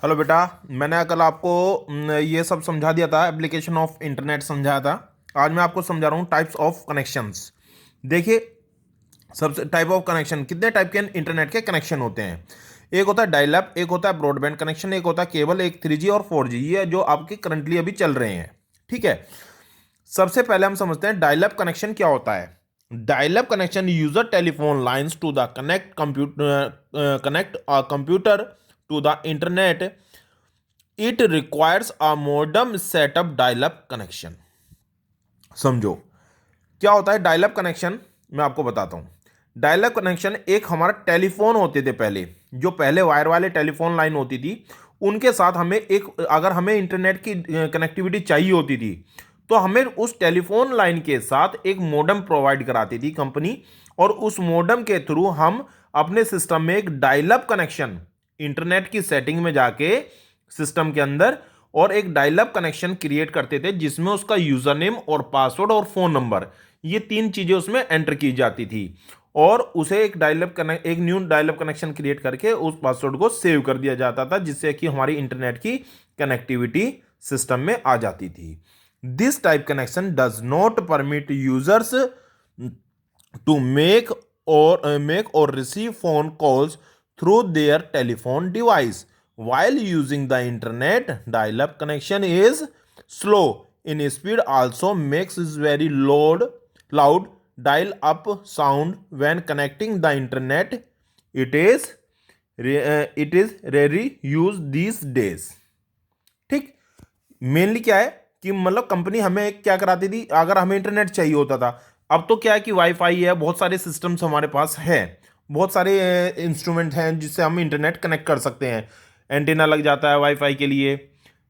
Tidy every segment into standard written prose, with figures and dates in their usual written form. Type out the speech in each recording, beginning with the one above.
Hello बेटा। मैंने कल आपको ये सब समझा दिया था, एप्लीकेशन ऑफ इंटरनेट समझाया था। आज मैं आपको समझा रहा हूँ टाइप्स ऑफ कनेक्शंस। देखिए, सबसे टाइप ऑफ कनेक्शन, कितने टाइप के इंटरनेट के कनेक्शन होते हैं। एक होता है डायल अप, एक होता है ब्रॉडबैंड कनेक्शन, एक होता है केबल, एक 3G और 4G, ये जो आपके करंटली अभी चल रहे हैं। ठीक है। सबसे पहले हम समझते हैं डायल अप कनेक्शन क्या होता है। Dial up connection user telephone lines to the connect computer to the internet. It requires a modem setup dial up connection. समझो क्या होता है डायल अप कनेक्शन। मैं आपको बताता हूं। डायल अप कनेक्शन एक हमारा टेलीफोन होते थे पहले, जो पहले वायर वाले टेलीफोन लाइन होती थी, उनके साथ हमें एक, अगर हमें इंटरनेट की कनेक्टिविटी चाहिए होती थी, तो हमें उस टेलीफोन लाइन के साथ एक मोडम प्रोवाइड कराती थी कंपनी। और उस मोडम के थ्रू हम अपने सिस्टम में एक डायल अप कनेक्शन, इंटरनेट की सेटिंग में जाके सिस्टम के अंदर, और एक डायल अप कनेक्शन क्रिएट करते थे, जिसमें उसका यूजर नेम और पासवर्ड और फोन नंबर, ये तीन चीजें उसमें एंटर की जाती थी। और उसे एक new dial up connection create करके उस पासवर्ड को सेव कर दिया जाता था, जिससे कि हमारी इंटरनेट की कनेक्टिविटी सिस्टम में आ जाती थी। This type connection does not permit users to make और receive phone calls through their telephone device while using the internet. Dial-up connection is slow in speed, also makes very loud dial-up sound when connecting the internet. It is rarely used these days. ठीक। Mainly क्या है कि मतलब company हमें क्या कराती थी, अगर हमें इंटरनेट चाहिए होता था। अब तो क्या है कि वाईफाई है, बहुत सारे सिस्टम्स हमारे पास है, बहुत सारे इंस्ट्रूमेंट हैं जिससे हम इंटरनेट कनेक्ट कर सकते हैं। एंटीना लग जाता है वाईफाई के लिए,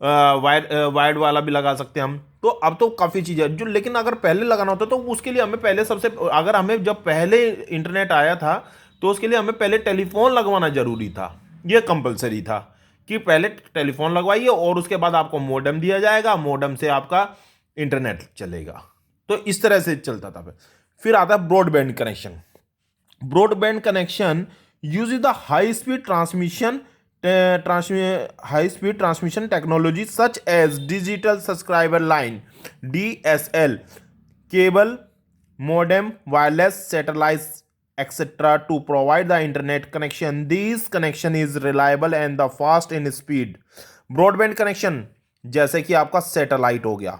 वायर्ड वाला भी लगा सकते हैं हम। तो अब तो काफ़ी चीज़ें जो, लेकिन अगर पहले लगाना होता तो उसके लिए हमें पहले सबसे, अगर हमें जब पहले इंटरनेट आया था तो उसके लिए हमें पहले टेलीफोन लगवाना जरूरी था। यह कंपलसरी था कि पहले टेलीफोन लगवाइए और उसके बाद आपको मोडेम दिया जाएगा, मोडेम से आपका इंटरनेट चलेगा। तो इस तरह से चलता था। फिर आता है broadband connection. Broadband connection use the high speed transmission technology such as digital subscriber line, DSL, cable, modem, wireless, satellites, etc. to provide the internet connection. This connection is reliable and the fast in speed. Broadband connection जैसे कि आपका satellite हो गया,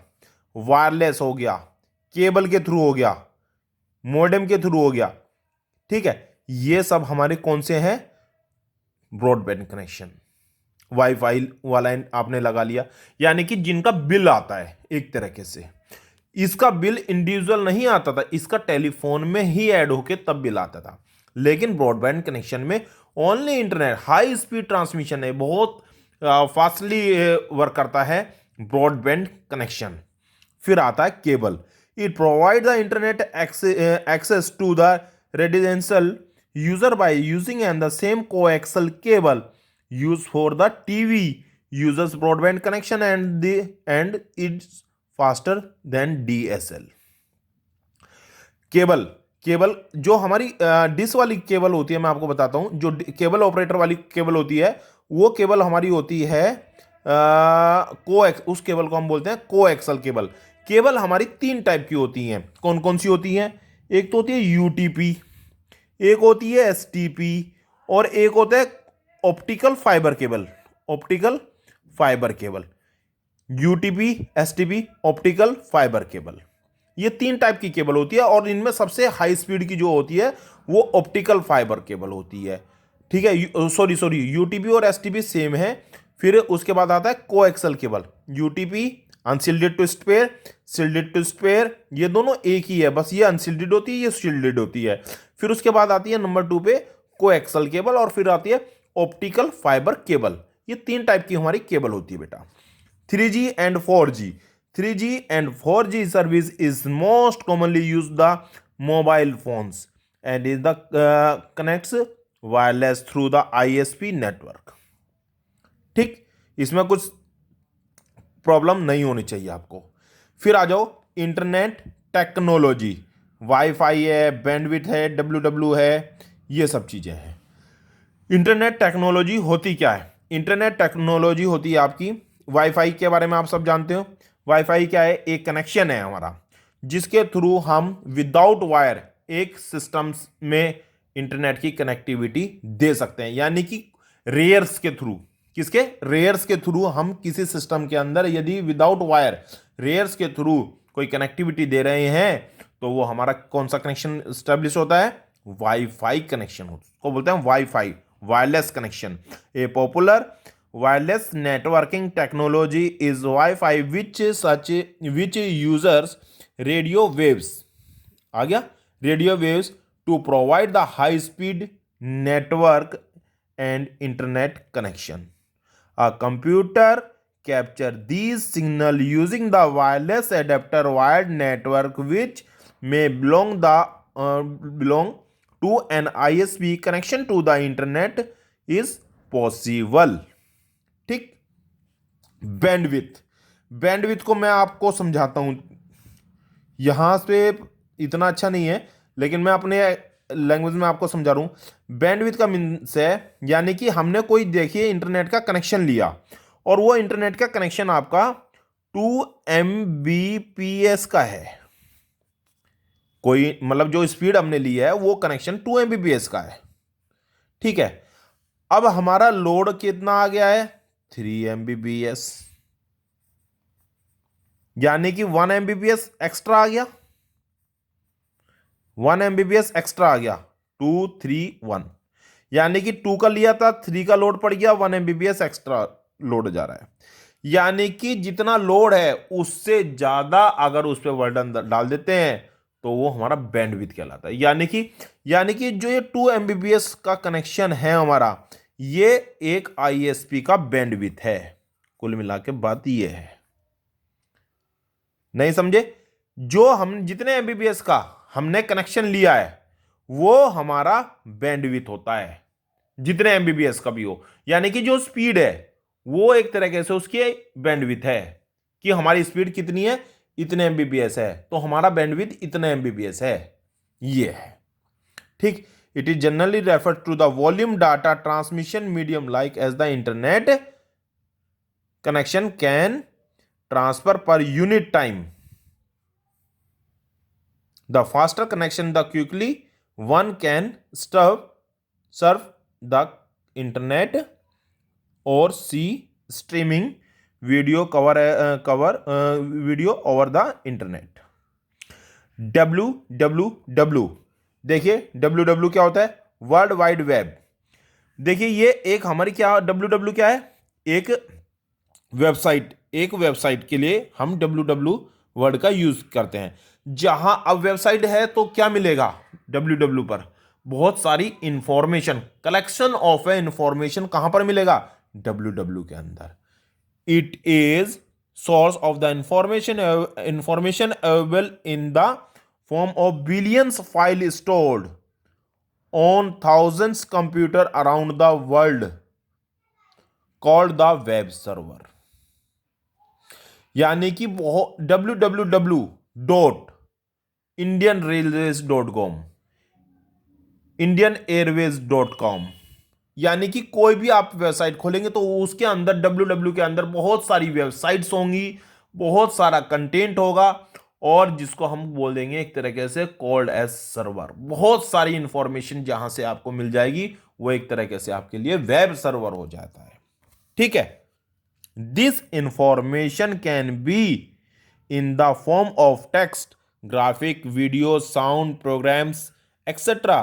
wireless हो गया, cable के through हो गया, मोडेम के थ्रू हो गया। ठीक है, ये सब हमारे कौन से हैं? Broadband connection. वाईफाई वाला आपने लगा लिया, यानी कि जिनका बिल आता है एक तरीके से। इसका बिल इंडिविजुअल नहीं आता था, इसका टेलीफोन में ही ऐड होके तब बिल आता था। लेकिन ब्रॉडबैंड कनेक्शन में only internet, high speed transmission है, बहुत फास्टली वर्क करता है ब्रॉडबैंड कनेक्शन। फिर आता है cable. It provide the internet access to the residential user by using and the same coaxial cable use for the TV users broadband connection and it's faster than DSL। Cable, cable जो हमारी dish वाली cable होती है, मैं आपको बताता हूं, जो केबल ऑपरेटर वाली केबल होती है, वो केबल हमारी होती है उस केबल को हम बोलते हैं कोएक्सल केबल। केबल हमारी तीन टाइप की होती हैं। कौन कौन सी होती हैं? एक तो होती है UTP, एक होती है STP, और एक होता है optical fibre cable. Optical fibre cable, UTP, STP, optical fibre cable, ये तीन टाइप की केबल होती है। और इनमें सबसे हाई स्पीड की जो होती है वो ऑप्टिकल फाइबर केबल होती है। ठीक है, सॉरी, UTP और STP सेम है। फिर उसके बाद आता है coaxial cable. UTP अनशिल्डेड to spare, शिल्डेड to spare, ये दोनों एक ही है, बस ये अनशिल्डेड होती है, ये शिल्डेड होती है। फिर उसके बाद आती है नंबर 2 पे कोएक्सल केबल, और फिर आती है ऑप्टिकल फाइबर केबल। ये तीन टाइप की हमारी केबल होती है बेटा। 3G and 4G. 3G and 4G service is most commonly used the mobile phones and is the connects wireless through the ISP network. ठीक, इसमें कुछ प्रॉब्लम नहीं होनी चाहिए आपको। फिर आ जाओ इंटरनेट टेक्नोलॉजी। वाईफाई है, बैंडविड्थ है, WW है, ये सब चीजें हैं। इंटरनेट टेक्नोलॉजी होती क्या है? इंटरनेट टेक्नोलॉजी होती है आपकी, वाईफाई के बारे में आप सब जानते हो। वाईफाई क्या है? एक कनेक्शन है हमारा जिसके थ्रू हम विदाउट वायर एक सिस्टम में इंटरनेट की कनेक्टिविटी दे सकते हैं, यानी कि रेयर्स के थ्रू। किसके? रेयर्स के थ्रू हम किसी सिस्टम के अंदर यदि विदाउट वायर रेयर्स के थ्रू कोई कनेक्टिविटी दे रहे हैं तो वो हमारा कौन सा कनेक्शन स्टैब्लिश होता है? वाईफाई कनेक्शन को बोलते हैं WiFi, wireless connection. A popular wireless networking technology is WiFi which users radio waves, आ गया, radio waves to provide the high speed network and internet connection. A computer capture these signal using the wireless adapter wired network which may belong to an ISP connection to the internet is possible। ठीक। Bandwidth को मैं आपको समझाता हूं, यहां पे इतना अच्छा नहीं है लेकिन मैं अपने लैंग्वेज में आपको समझा रहा हूं। बैंडविड्थ का मीन्स है, यानी कि हमने कोई देखिए इंटरनेट का कनेक्शन लिया और वो इंटरनेट का कनेक्शन आपका 2 Mbps का है, कोई मतलब जो स्पीड हमने ली है वो कनेक्शन 2 Mbps का है। ठीक है, अब हमारा लोड कितना आ गया है? 3 Mbps, यानी कि 1 Mbps एक्स्ट्रा आ गया, 1 Mbps एक्स्ट्रा आ गया, 2 3 1, यानी कि 2 का लिया था, 3 का लोड पड़ गया, 1 Mbps एक्स्ट्रा लोड जा रहा है। यानी कि जितना लोड है उससे ज्यादा अगर उस पर वर्डन डाल देते हैं तो वो हमारा बैंडविड्थ कहलाता है। यानी कि जो ये 2 Mbps का कनेक्शन है हमारा, ये एक ISP का बैंडविड्थ है। कुल मिला के बात ये है, नहीं समझे? जो हम जितने Mbps का हमने कनेक्शन लिया है वो हमारा बैंडविड्थ होता है, जितने Mbps का भी हो। यानी कि जो स्पीड है वो एक तरीके से उसकी बैंडविड्थ है कि हमारी स्पीड कितनी है, इतने Mbps है, तो हमारा बैंडविड्थ इतने Mbps है, ये है। ठीक। It is generally refer to the volume data transmission medium like as the internet connection can transfer per unit time. The faster connection, the quickly one can surf the internet or see streaming video video over the internet। www, देखिए www क्या होता है? World wide web. देखिए ये एक हमारी क्या, www क्या है? एक वेबसाइट के लिए हम www वर्ड का यूज करते हैं। जहां अब वेबसाइट है तो क्या मिलेगा www पर? बहुत सारी इंफॉर्मेशन, कलेक्शन ऑफ इंफॉर्मेशन कहां पर मिलेगा? www के अंदर। It is source of the information available in the form of billions file stored on thousands computer around the world called the web server. यानी कि www.indianrailways.com, indianairways.com, यानी कि कोई भी आप वेबसाइट खोलेंगे तो उसके अंदर www के अंदर बहुत सारी वेबसाइट्स होंगी, बहुत सारा कंटेंट होगा और जिसको हम बोल देंगे एक तरीके से कॉल्ड एज सर्वर। बहुत सारी इंफॉर्मेशन जहां से आपको मिल जाएगी वो एक तरीके से आपके लिए वेब सर्वर हो जाता है। ठीक है। This information can be in the form of text, graphic, video, sound, programs, etc.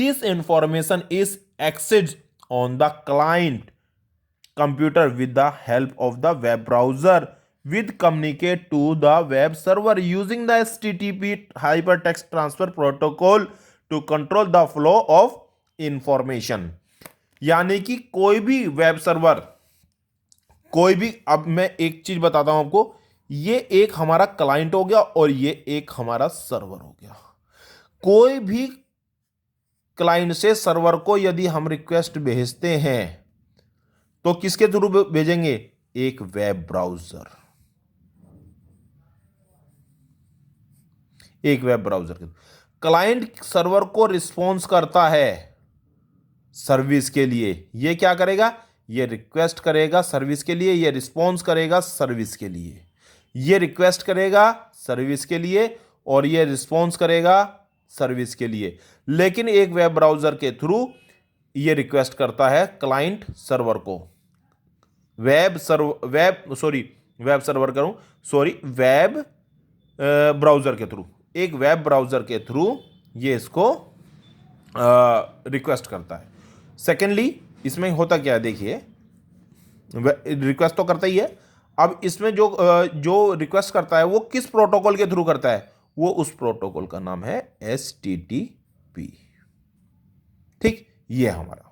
This information is accessed on the client computer with the help of the web browser with communicate to the web server using the HTTP hypertext transfer protocol to control the flow of information। यानी कि कोई भी web server, कोई भी, अब मैं एक चीज बताता हूं आपको, ये एक हमारा क्लाइंट हो गया और ये एक हमारा सर्वर हो गया। कोई भी क्लाइंट से सर्वर को यदि हम रिक्वेस्ट भेजते हैं तो किसके थ्रू भेजेंगे? एक वेब ब्राउजर, एक वेब ब्राउजर के। क्लाइंट सर्वर को रिस्पॉन्स करता है सर्विस के लिए, ये क्या करेगा? ये रिक्वेस्ट करेगा सर्विस के लिए, ये रिस्पॉन्स करेगा सर्विस के लिए। ये रिक्वेस्ट करेगा सर्विस के लिए और ये रिस्पॉन्स करेगा सर्विस के लिए। लेकिन एक वेब ब्राउज़र के थ्रू ये रिक्वेस्ट करता है क्लाइंट सर्वर को, वेब ब्राउज़र के थ्रू, एक वेब ब्राउज़र के थ्रू ये इसको रिक्वेस्ट करता है। सेकेंडली इसमें होता क्या है, देखिए रिक्वेस्ट तो करता ही है। अब इसमें जो रिक्वेस्ट करता है वो किस प्रोटोकॉल के थ्रू करता है, वो उस प्रोटोकॉल का नाम है HTTP। ठीक, ये हमारा